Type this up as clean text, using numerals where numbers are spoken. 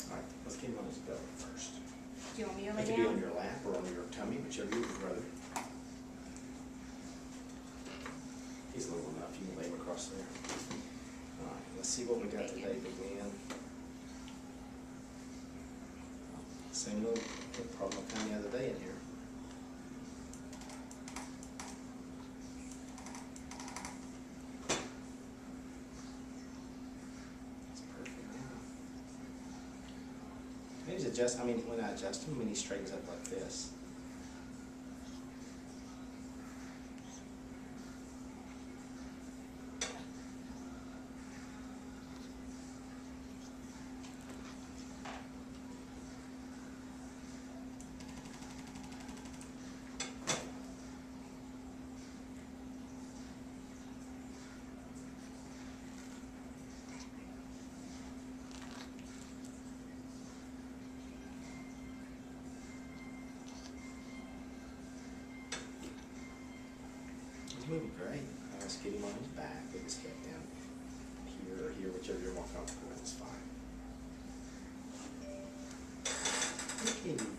Alright, let's get him on his belly first. Do you want me to It lay could be on down? your lap or on your tummy, whichever you would rather. He's little enough, you can lay him across there. Alright, let's see what we got today, Big Man. Same little problem I found the other day in here. That's perfect now. Maybe adjust, I mean, when I adjust him, when he straightens up like this. He's moving great. Now let's get him on his back with his head down here or here, whichever you're more comfortable with is fine. Look at him